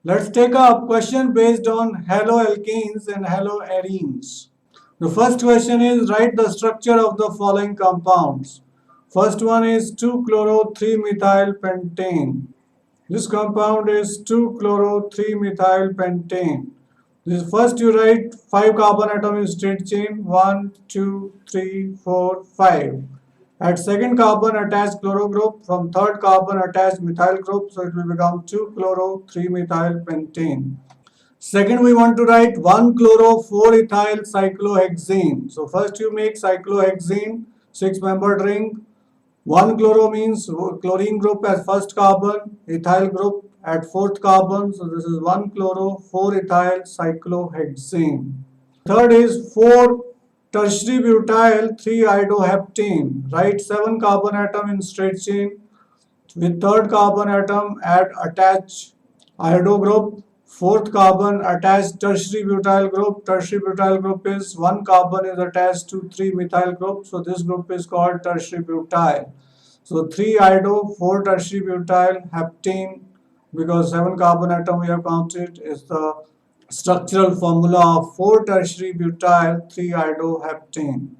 Let's take up question based on haloalkanes and haloarenes. The first question is write the structure of the following compounds. First one is 2-chloro-3-methyl-pentane. This compound is 2-chloro-3-methyl-pentane. This first you write 5 carbon atom in straight chain 1, 2, 3, 4, 5. At second carbon attached chloro group, from third carbon attached methyl group, so it will become 2-chloro-3-methyl-pentane. Second, we want to write 1-chloro-4-ethyl cyclohexane. So first you make cyclohexane, 6-membered ring. 1-chloro means chlorine group as first carbon, ethyl group at fourth carbon. So this is 1-chloro-4-ethyl cyclohexane. Third is 4-tertiary butyl 3-iodoheptane. Write 7 carbon atom in straight chain. With third carbon atom add attach iodo group. Fourth carbon attached tertiary butyl group. Tertiary butyl group is 1 carbon is attached to 3 methyl group. So this group is called tertiary butyl. So 3 iodo, 4 tertiary butyl heptane, because 7 carbon atom we have counted, is the structural formula of 4 tertiary butyl 3 iodoheptane.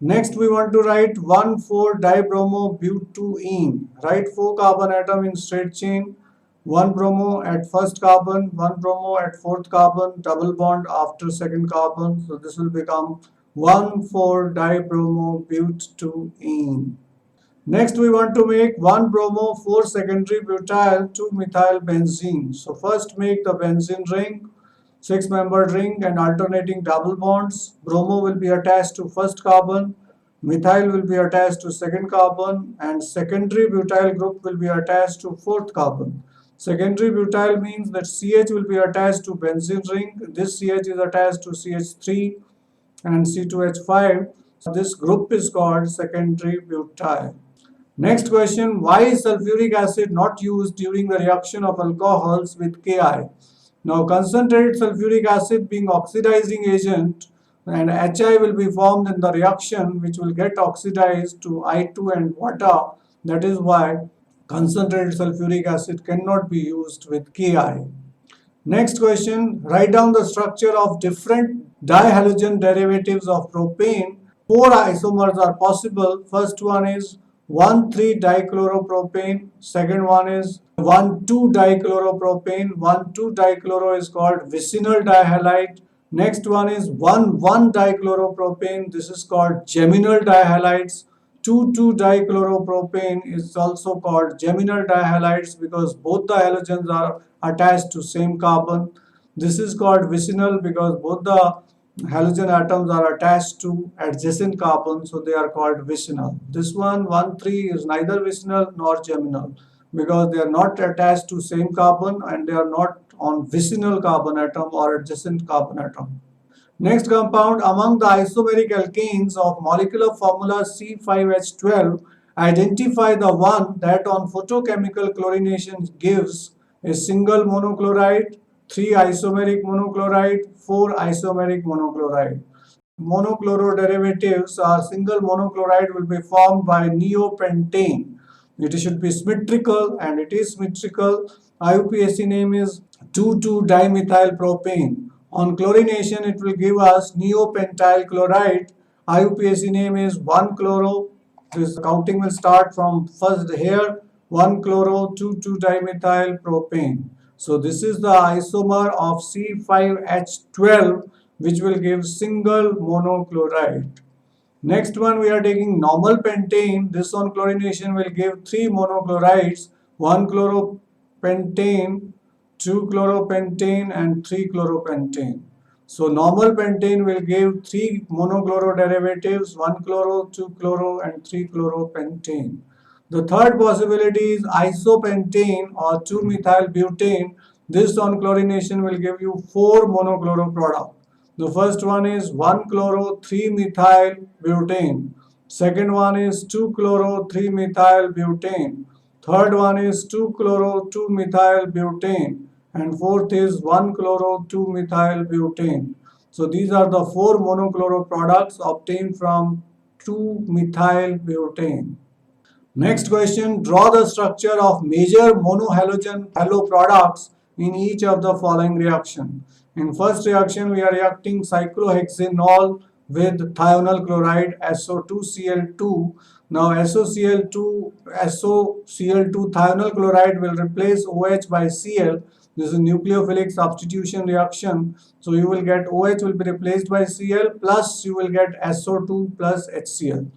Next we want to write 1,4-dibromobutene. Write 4 carbon atom in straight chain, 1 bromo at first carbon, 1 bromo at fourth carbon, double bond after second carbon. So this will become 1,4-dibromobutene. Next we want to make 1 bromo 4 secondary butyl 2-methyl benzene. So first make the benzene ring, 6-membered ring and alternating double bonds. Bromo will be attached to first carbon, methyl will be attached to second carbon, and secondary butyl group will be attached to fourth carbon. Secondary butyl means that CH will be attached to benzene ring. This CH is attached to CH3 and C2H5. So this group is called secondary butyl. Next question, why is sulfuric acid not used during the reaction of alcohols with Ki? Now concentrated sulfuric acid being oxidizing agent, and HI will be formed in the reaction which will get oxidized to I2 and water. That is why concentrated sulfuric acid cannot be used with Ki. Next question, write down the structure of different dihalogen derivatives of propane. 4 isomers are possible. First one is 1,3-dichloropropane. Second one is 1,2-dichloropropane. 1,2-dichloro is called vicinal dihalide. Next one is 1,1-dichloropropane. This is called geminal dihalides. 2,2-dichloropropane is also called geminal dihalides because both the halogens are attached to same carbon. This is called vicinal because both the halogen atoms are attached to adjacent carbon, so they are called vicinal. This one 1,3 is neither vicinal nor geminal because they are not attached to same carbon and they are not on vicinal carbon atom or adjacent carbon atom. Next compound, among the isomeric alkanes of molecular formula C5H12, identify the one that on photochemical chlorination gives a single monochloride, 3 isomeric monochloride, 4 isomeric monochloride. Monochloro derivatives are single monochloride will be formed by neopentane. It should be symmetrical and it is symmetrical. IUPAC name is 2,2-dimethylpropane. On chlorination, it will give us neopentyl chloride. IUPAC name is 1-chloro. This counting will start from first here 1-chloro 2,2-dimethylpropane. So this is the isomer of C5H12 which will give single monochloride. Next one we are taking normal pentane. This on chlorination will give 3 monochlorides, 1-chloropentane, 2-chloropentane and 3-chloropentane. So normal pentane will give 3 monochloro derivatives, 1-chloro, 2-chloro and 3-chloropentane. The third possibility is isopentane or 2-methylbutane. This on chlorination will give you 4 monochloro product. The first one is 1-chloro 3-methylbutane. Second one is 2-chloro 3-methylbutane. Third one is 2-chloro 2-methylbutane. And fourth is 1-chloro 2-methylbutane. So these are the 4 monochloro products obtained from 2-methylbutane. Next question, draw the structure of major monohalogen halo products in each of the following reaction. In first reaction, we are reacting cyclohexanol with thionyl chloride SO2Cl2. Now SOCl2 thionyl chloride will replace OH by Cl. This is nucleophilic substitution reaction. So you will get OH will be replaced by Cl plus you will get SO2 plus HCl.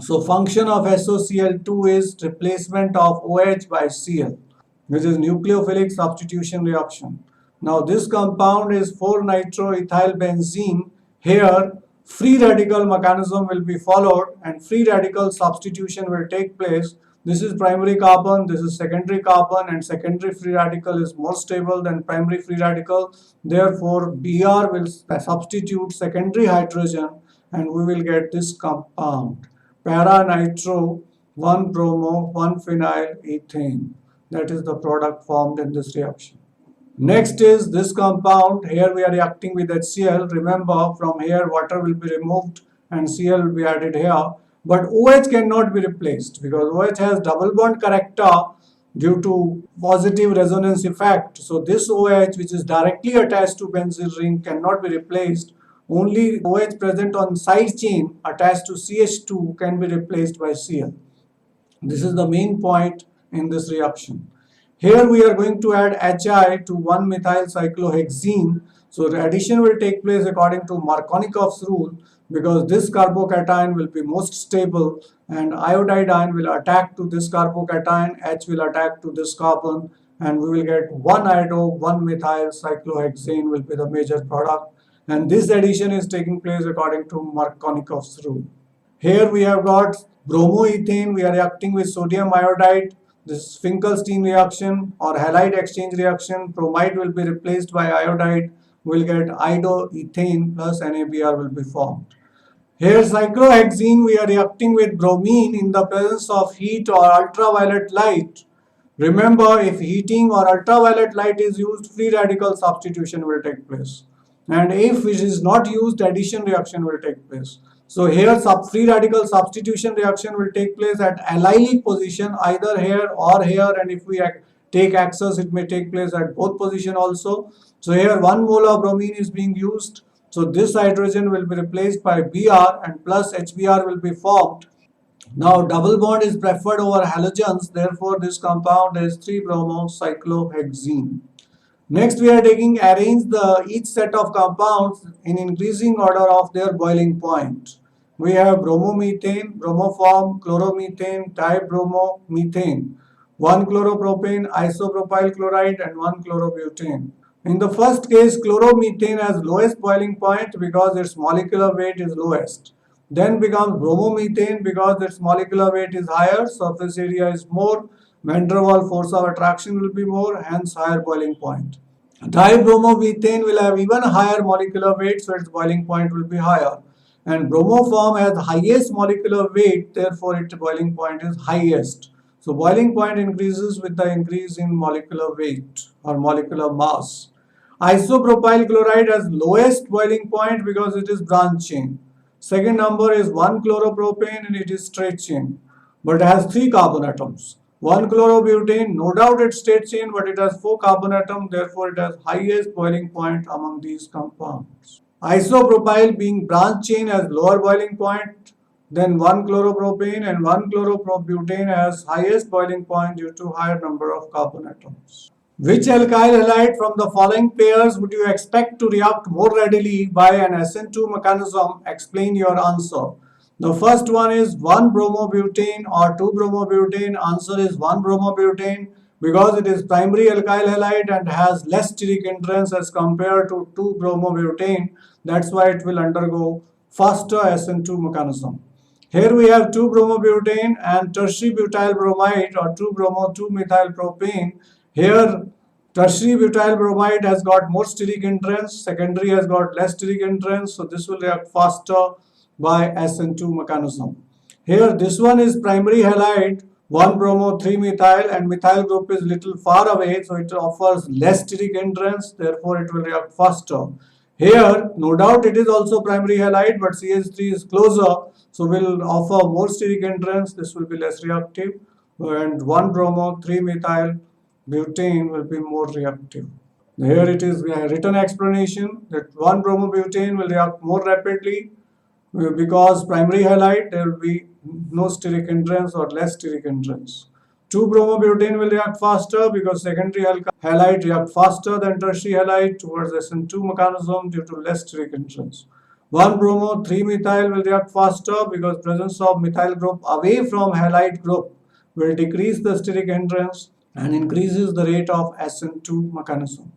So function of SOCl2 is replacement of OH by Cl, which is nucleophilic substitution reaction. Now this compound is 4-nitroethylbenzene. Here free radical mechanism will be followed and free radical substitution will take place. This is primary carbon, this is secondary carbon, and secondary free radical is more stable than primary free radical. Therefore Br will substitute secondary hydrogen and we will get this compound, para-nitro 1-bromo 1-phenyl ethane. That is the product formed in this reaction. Next is this compound. Here we are reacting with HCl. Remember, from here water will be removed and Cl will be added here. But OH cannot be replaced because OH has double bond character due to positive resonance effect. So this OH, which is directly attached to benzene ring, cannot be replaced. Only OH present on side chain attached to CH2 can be replaced by Cl. This is the main point in this reaction. Here we are going to add Hi to 1-methyl cyclohexene. So the addition will take place according to Markovnikov's rule because this carbocation will be most stable and iodide ion will attack to this carbocation, H will attack to this carbon, and we will get 1-iodo 1-methyl cyclohexane will be the major product, and this addition is taking place according to Markovnikov's rule. Here we have got bromoethane. We are reacting with sodium iodide. This is Finkelstein reaction or halide exchange reaction. Bromide will be replaced by iodide. We will get iodoethane plus NaBr will be formed. Here cyclohexene, we are reacting with bromine in the presence of heat or ultraviolet light. Remember, if heating or ultraviolet light is used, free radical substitution will take place. And if it is not used, addition reaction will take place. So here free radical substitution reaction will take place at allylic position, either here or here, and if we take access, it may take place at both position also. So here 1 mole of bromine is being used. So this hydrogen will be replaced by Br and plus HBr will be formed. Now double bond is preferred over halogens, therefore this compound is 3-bromo cyclohexene. Next we are arrange each set of compounds in increasing order of their boiling point. We have bromomethane, bromoform, chloromethane, dibromomethane, 1-chloropropane, isopropyl chloride and 1-chlorobutane. In the first case, chloromethane has lowest boiling point because its molecular weight is lowest. Then becomes bromomethane because its molecular weight is higher, surface area is more, van der Waals force of attraction will be more, hence higher boiling point. Dibromomethane will have even higher molecular weight, so its boiling point will be higher. And bromoform has highest molecular weight, therefore its boiling point is highest. So boiling point increases with the increase in molecular weight or molecular mass. Isopropyl chloride has lowest boiling point because it is branch chain. Second number is 1-chloropropane and it is straight chain, but it has 3 carbon atoms. 1-chlorobutane, no doubt it's straight chain, but it has 4 carbon atoms, therefore it has highest boiling point among these compounds. Isopropyl being branch chain has lower boiling point than 1-chloropropane, and 1-chloropropane has highest boiling point due to higher number of carbon atoms. Which alkyl halide from the following pairs would you expect to react more readily by an SN2 mechanism? Explain your answer. The first one is 1-bromobutane or 2-bromobutane. Answer is 1-bromobutane because it is primary alkyl halide and has less steric hindrance as compared to 2-bromobutane. That's why it will undergo faster SN2 mechanism. Here we have 2-bromobutane and tertiary butyl bromide or 2-bromo-2-methylpropane. Here tertiary butyl bromide has got more steric hindrance, secondary has got less steric hindrance, so this will react faster by SN2 mechanism. Here this one is primary halide, 1-bromo-3-methyl, and methyl group is little far away, so it offers less steric hindrance, therefore it will react faster. Here no doubt it is also primary halide, but CH3 is closer, so will offer more steric hindrance, this will be less reactive, and 1-bromo-3-methyl butane will be more reactive. Here it is a written explanation that 1-bromobutane will react more rapidly because primary halide there will be no steric hindrance or less steric hindrance. 2-bromobutane will react faster because secondary halide react faster than tertiary halide towards SN2 mechanism due to less steric hindrance. 1-bromo-3-methyl will react faster because presence of methyl group away from halide group will decrease the steric hindrance and increases the rate of SN2 mechanism.